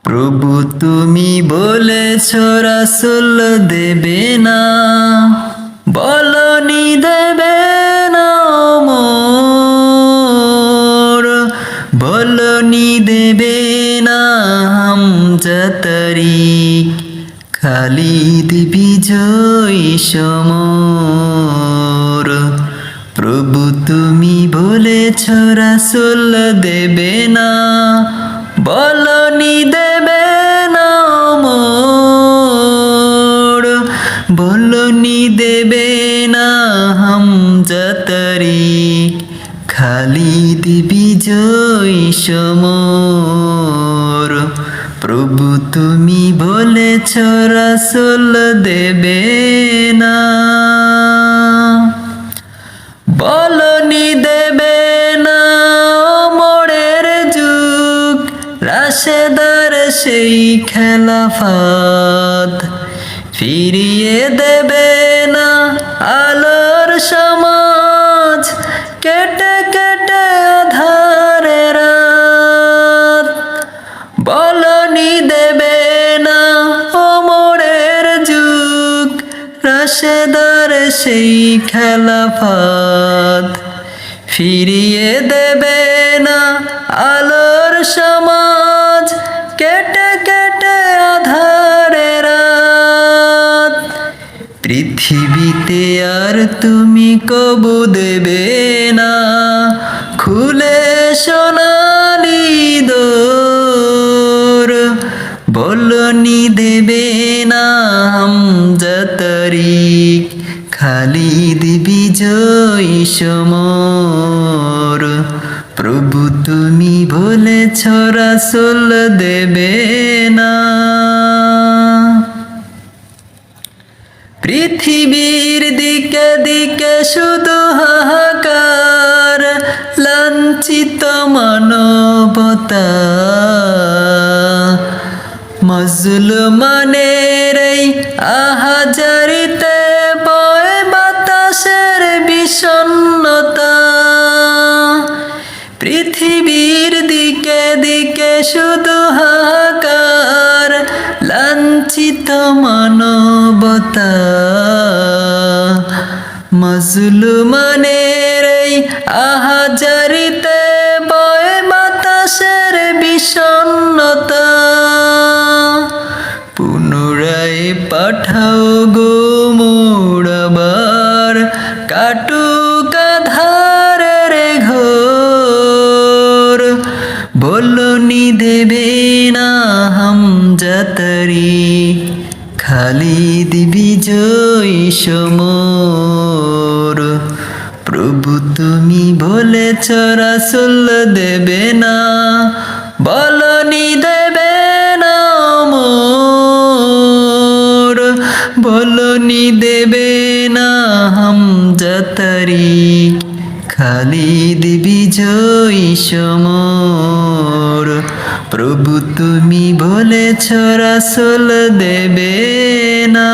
প্রভু তুমি বলেছ রাসূল দেবে না, বলনি দেবে না মোর, বলনি দেবে না হামজা তারিক, খালিদ বিজয়ী সমর। প্রভু তুমি বলেছ রাসূল দেবে না, বলনি দেবে না মোর, বলনি দেবে না হামজা তারিক, খালিদ বিজয়ী সমর। প্রভু তুমি বলেছ রাসূল দেবে না, বলনি দেবে না মোরের যুগ, রাশেদার সেই খেলাফত, ফিরিয়ে দেবে না আলোর সমাজ, কেটে কেটে আধারে রাত। বলনি দেবে না ওমরের যুগ, রাশেদার সেই খেলাফত, ফিরিয়ে দেবে না আলোর সমাজ, কেটে কেটে আধারে রাত। পৃথিবীতে আর তুমি কবু দেবে না খুলে সোনালি দোর, বলনি দেবে না হামজা তারিক, খালিদ বিজয়ী সমর। প্রভু তুমি বলেছ রাসূল দেবে না। পৃথিবীর দিকে দিকে শুধু হাহাকার, লাঞ্ছিত মানবতা, মুসলমানের এই আহাজারিতে বয় বাতাসের বিষণ্ণতা। পৃথিবীর দিকে দিকে শুধু হাহাকার, লাঞ্ছিত মানবতা, মুসলমানের এই আহাজারিতে বয় বাতাসের বিষণ্ণতা। পুনরায় পাঠাও গো মোর আবার, কাটুক আধারের ঘোর, বলনি দেবে না হামজা তারিক, খালিদ বিজয়ী সমর। প্রভু তুমি বলেছ রাসূল দেবে না, বলনি দেবে না মোর, বলনি দেবে না হামজা তারিক, খালিদ বিজয়ী সমর। প্রভু তুমি বলেছ রাসূল দেবে না।